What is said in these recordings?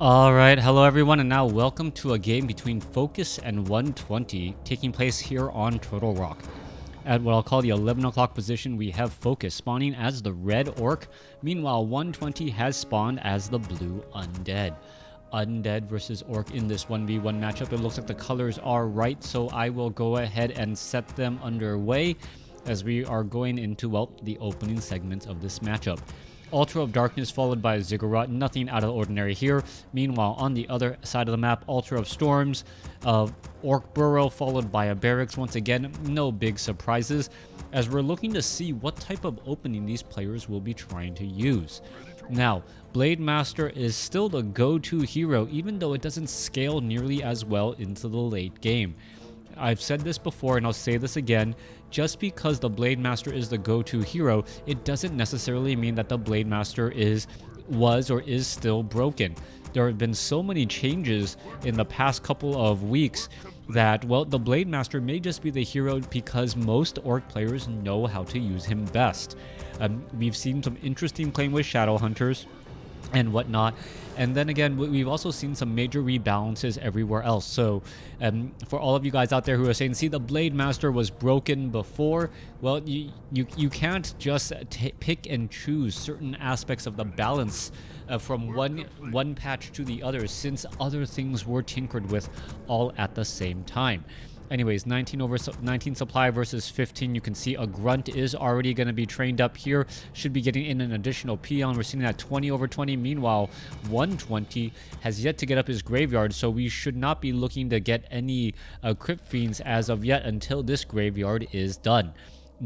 Alright, hello everyone, and now welcome to a game between Focus and 120 taking place here on Turtle Rock. At what I'll call the 11 o'clock position, we have Focus spawning as the red orc. Meanwhile, 120 has spawned as the blue undead. Undead versus orc in this 1v1 matchup. It looks like the colors are right, so I will go ahead and set them underway as we are going into, well, the opening segments of this matchup. Ultra of Darkness followed by Ziggurat, nothing out of the ordinary here. Meanwhile, on the other side of the map, Ultra of Storms, Orc Burrow followed by a Barracks. Once again, no big surprises, as we're looking to see what type of opening these players will be trying to use. Now, Blade Master is still the go-to hero, even though it doesn't scale nearly as well into the late game. I've said this before and I'll say this again, just because the Blade Master is the go-to hero, it doesn't necessarily mean that the Blade Master was or is still broken. There have been so many changes in the past couple of weeks that, well, the Blade Master may just be the hero because most orc players know how to use him best. We've seen some interesting playing with Shadow Hunters and whatnot, and then again we've also seen some major rebalances everywhere else. So for all of you guys out there who are saying, see, the Blade Master was broken before, well, you can't just pick and choose certain aspects of the balance from one patch to the other, since other things were tinkered with all at the same time. Anyways, 19 supply versus 15. You can see a grunt is already going to be trained up here. Should be getting in an additional peon. We're seeing that 20/20. Meanwhile, 120 has yet to get up his graveyard, so we should not be looking to get any Crypt Fiends as of yet until this graveyard is done.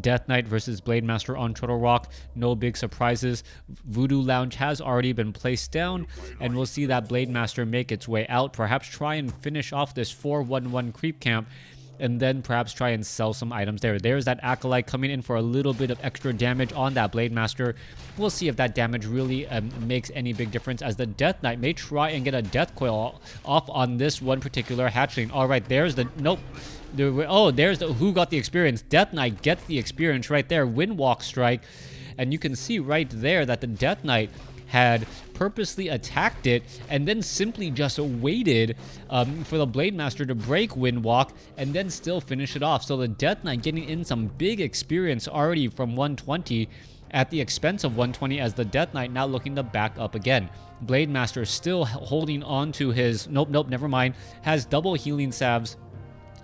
Death Knight versus Blade Master on Turtle Rock. No big surprises. Voodoo Lounge has already been placed down, and we'll see that Blade Master make its way out. Perhaps try and finish off this 4-1-1 creep camp, and then perhaps try and sell some items there. There's that Acolyte coming in for a little bit of extra damage on that Blade Master. We'll see if that damage really makes any big difference, as the Death Knight may try and get a Death Coil off on this one particular hatchling. All right, there's the... Nope. Oh, there's the... Who got the experience? Death Knight gets the experience right there. Windwalk Strike. And you can see right there that the Death Knight had purposely attacked it and then simply just waited for the Blade Master to break Windwalk and then still finish it off. So the Death Knight getting in some big experience already from 120 at the expense of 120, as the Death Knight now looking to back up again. Blade Master still holding on to his... Nope, never mind. Has double healing salves.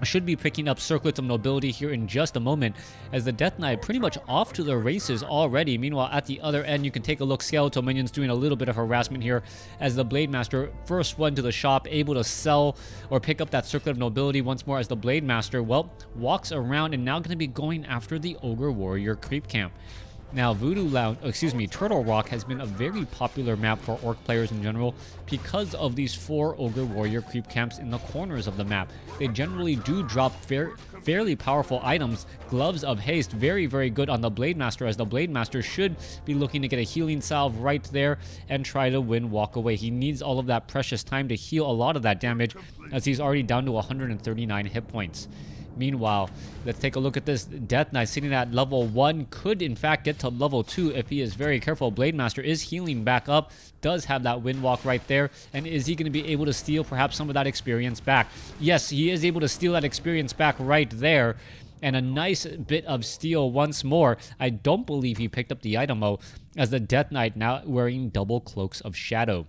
Should be picking up Circlets of Nobility here in just a moment, as the Death Knight pretty much off to the races already. Meanwhile, at the other end, you can take a look. Skeletal Minions doing a little bit of harassment here, as the Blade Master, first one to the shop, able to sell or pick up that Circlet of Nobility once more, as the Blade Master, well, walks around and now going to be going after the Ogre Warrior creep camp. Now, Turtle Rock has been a very popular map for orc players in general because of these 4 Ogre Warrior creep camps in the corners of the map. They generally do drop fairly powerful items. Gloves of Haste, very, very good on the Blade Master, as the Blade Master should be looking to get a healing salve right there and try to walk away. He needs all of that precious time to heal a lot of that damage, as he's already down to 139 hit points. Meanwhile, let's take a look at this. Death Knight sitting at level 1, could in fact get to level 2 if he is very careful. Blade Master is healing back up, does have that Windwalk right there, and is he going to be able to steal perhaps some of that experience back? Yes, he is able to steal that experience back right there, and a nice bit of steal once more. I don't believe he picked up the item though, as the Death Knight now wearing double Cloaks of Shadow.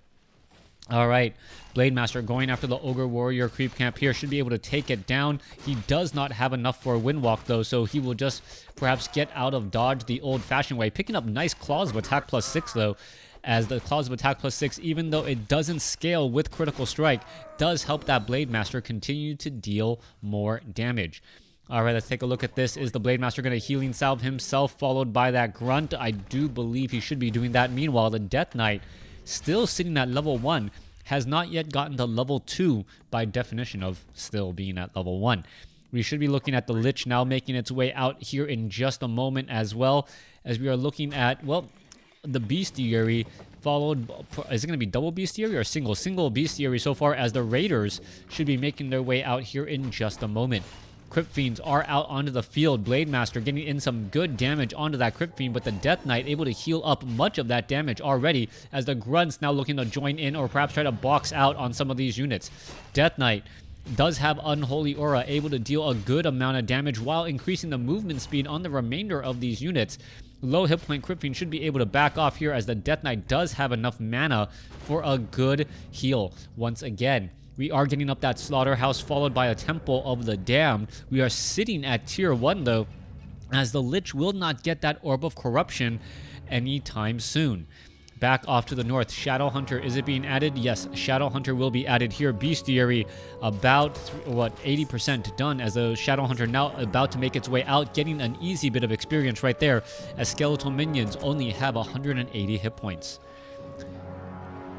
All right, Blade Master going after the Ogre Warrior creep camp here, should be able to take it down. He does not have enough for a Windwalk though, so he will just perhaps get out of dodge the old-fashioned way. Picking up nice Claws of Attack +6 though, as the Claws of Attack +6, even though it doesn't scale with Critical Strike, does help that Blade Master continue to deal more damage. All right, let's take a look at this. Is the Blade Master going to healing salve himself, followed by that grunt? I do believe he should be doing that. Meanwhile, the Death Knight, still sitting at level 1, has not yet gotten to level 2 by definition of still being at level 1. We should be looking at the Lich now making its way out here in just a moment, as well as we are looking at, well, the Bestiary followed... Is it going to be double Bestiary or single? Single Bestiary so far, as the Raiders should be making their way out here in just a moment. Crypt Fiends are out onto the field. Blade Master getting in some good damage onto that Crypt Fiend, but the Death Knight able to heal up much of that damage already, as the Grunts now looking to join in or perhaps try to box out on some of these units. Death Knight does have Unholy Aura, able to deal a good amount of damage while increasing the movement speed on the remainder of these units. Low hit point Crypt Fiend should be able to back off here, as the Death Knight does have enough mana for a good heal once again. We are getting up that Slaughterhouse, followed by a Temple of the Damned. We are sitting at tier 1, though, as the Lich will not get that Orb of Corruption anytime soon. Back off to the north, Shadow Hunter, is it being added? Yes, Shadow Hunter will be added here. Bestiary about, 80% done, as the Shadow Hunter now about to make its way out, getting an easy bit of experience right there, as Skeletal Minions only have 180 hit points.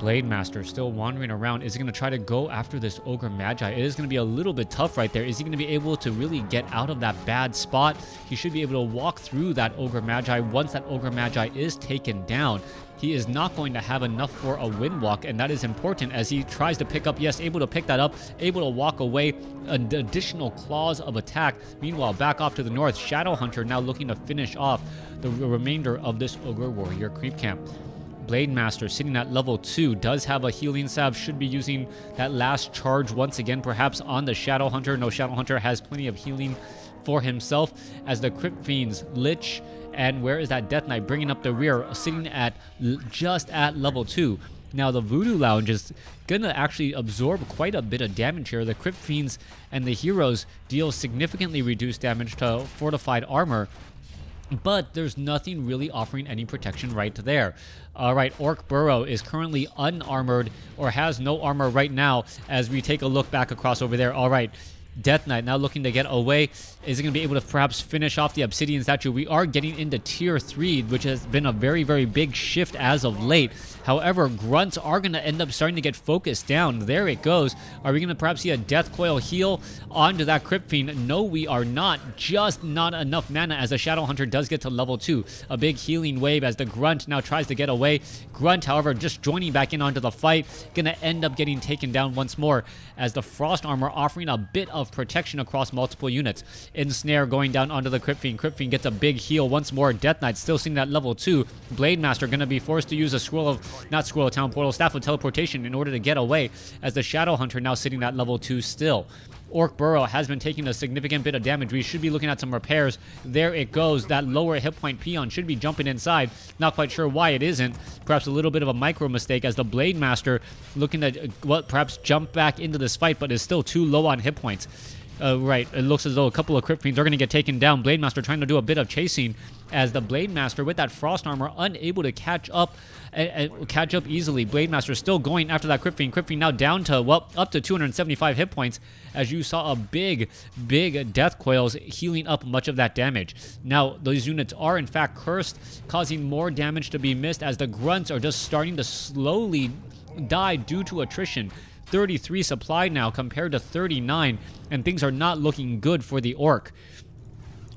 Blade Master still wandering around. Is he going to try to go after this Ogre Magi? It is going to be a little bit tough right there. Is he going to be able to really get out of that bad spot? He should be able to walk through that Ogre Magi. Once that Ogre Magi is taken down, he is not going to have enough for a wind walk, and that is important as he tries to pick up, yes, able to pick that up, able to walk away, an additional claws of attack. Meanwhile, back off to the north, Shadow Hunter now looking to finish off the remainder of this Ogre Warrior creep camp. Blade Master sitting at level 2 does have a healing salve, should be using that last charge once again, perhaps on the Shadow Hunter. No, Shadow Hunter has plenty of healing for himself, as the Crypt Fiends, Lich, and where is that Death Knight bringing up the rear, sitting at just at level 2. Now the Voodoo Lounge is gonna actually absorb quite a bit of damage here. The Crypt Fiends and the heroes deal significantly reduced damage to fortified armor, but there's nothing really offering any protection right there. Alright, Orc Burrow is currently unarmored, or has no armor right now, as we take a look back across over there. Alright, Death Knight now looking to get away. Is he going to be able to perhaps finish off the Obsidian Statue? We are getting into tier 3, which has been a very, very big shift as of late. However, Grunts are going to end up starting to get focused down. There it goes. Are we going to perhaps see a Death Coil heal onto that Crypt Fiend? No, we are not. Just not enough mana, as the Shadow Hunter does get to level 2. A big healing wave as the Grunt now tries to get away. Grunt, however, just joining back in onto the fight. Going to end up getting taken down once more, as the Frost Armor offering a bit of protection across multiple units. Ensnare going down onto the Crypt Fiend. Crypt Fiend gets a big heal once more. Death Knight still seeing that level 2. Blade Master going to be forced to use a Scroll of Town Portal, Staff of Teleportation in order to get away, as the Shadow Hunter now sitting at level 2 still. Orc Burrow has been taking a significant bit of damage. We should be looking at some repairs. There it goes. That lower hit point peon should be jumping inside. Not quite sure why it isn't. Perhaps a little bit of a micro mistake, as the Blade Master looking to perhaps jump back into this fight, but is still too low on hit points. Right, it looks as though a couple of Crypt Fiends are going to get taken down. Blade Master trying to do a bit of chasing, as the Blade Master with that Frost Armor unable to catch up easily. Blade Master still going after that Crypt Fiend. Crypt Fiend now down to, well, up to 275 hit points, as you saw a big Death Coils healing up much of that damage. Now, those units are in fact cursed, causing more damage to be missed, as the Grunts are just starting to slowly die due to attrition. 33 supply now compared to 39, and things are not looking good for the Orc.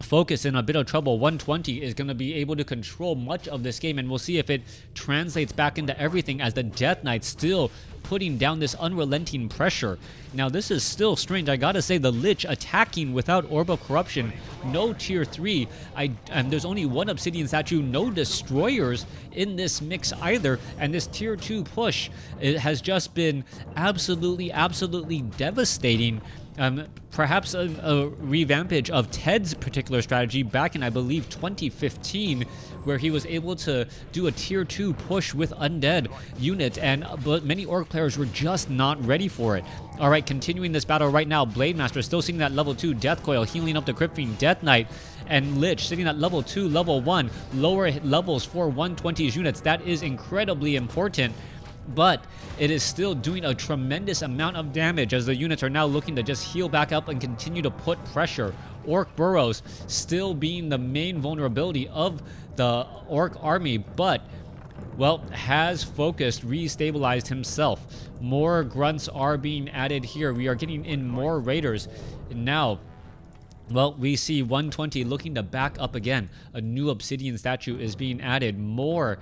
Focus in a bit of trouble. 120 is going to be able to control much of this game, and we'll see if it translates back into everything, as the Death Knight still putting down this unrelenting pressure. Now, this is still strange. I gotta say, the Lich attacking without Orb of Corruption. No tier 3. And there's only one Obsidian Statue. No Destroyers in this mix either. And this tier 2 push, it has just been absolutely devastating. Perhaps a revampage of Ted's particular strategy back in, I believe, 2015, where he was able to do a tier 2 push with Undead units, but many Orc players were just not ready for it. Alright, continuing this battle right now, Blade Master still sitting at level 2, Death Coil healing up the Crypt Fiend, Death Knight and Lich sitting at level 2, level 1, lower levels for 120's units. That is incredibly important, but it is still doing a tremendous amount of damage, as the units are now looking to just heal back up and continue to put pressure. Orc Burrows still being the main vulnerability of the Orc army, but, well, has focused, restabilized himself. More Grunts are being added here. We are getting in more Raiders. Now, Well, we see 120 looking to back up again. A new obsidian statue is being added. More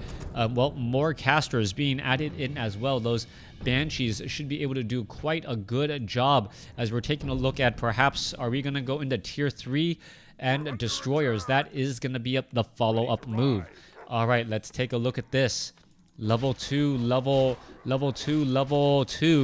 casters being added in as well. Those banshees should be able to do quite a good job as we're taking a look at perhaps, are we going to go into tier 3 and destroyers? That is going to be the follow-up move. All right, let's take a look at this. Level 2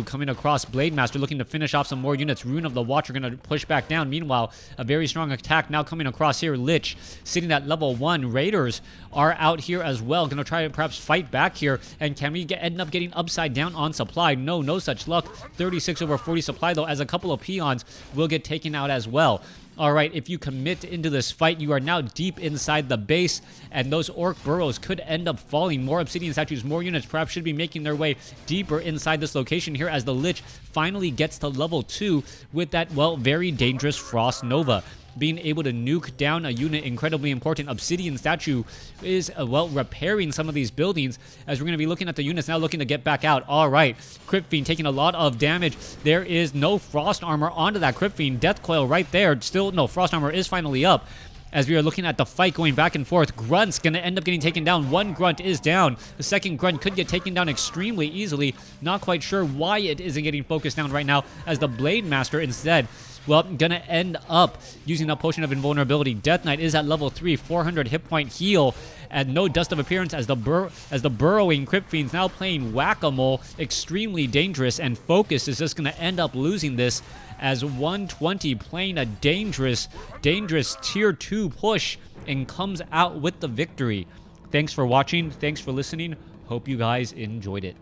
coming across. Blade Master looking to finish off some more units. Rune of the Watcher going to push back down. Meanwhile, a very strong attack now coming across here. Lich sitting at level 1. Raiders are out here as well. Going to try to perhaps fight back here. And can we end up getting upside down on supply? No such luck. 36 over 40 supply though, as a couple of peons will get taken out as well. All right, if you commit into this fight, you are now deep inside the base, and those orc burrows could end up falling. More obsidian statues, more units perhaps should be making their way deeper inside this location here as the Lich finally gets to level 2 with that, well, very dangerous Frost Nova. Being able to nuke down a unit, incredibly important. Obsidian statue is, well, repairing some of these buildings as we're going to be looking at the units now looking to get back out. All right, Crypt Fiend taking a lot of damage. There is no frost armor onto that Crypt Fiend. Death Coil right there. Still, no, frost armor is finally up. As we are looking at the fight going back and forth, Grunt's going to end up getting taken down. One Grunt is down. The second Grunt could get taken down extremely easily. Not quite sure why it isn't getting focused down right now, as the Blade Master instead, well, gonna end up using a potion of invulnerability. Death Knight is at level 3, 400 hit point heal, and no dust of appearance as the burrowing Crypt Fiend's now playing whack-a-mole. Extremely dangerous, and Focus is just gonna end up losing this as 120 playing a dangerous tier 2 push and comes out with the victory. Thanks for watching. Thanks for listening. Hope you guys enjoyed it.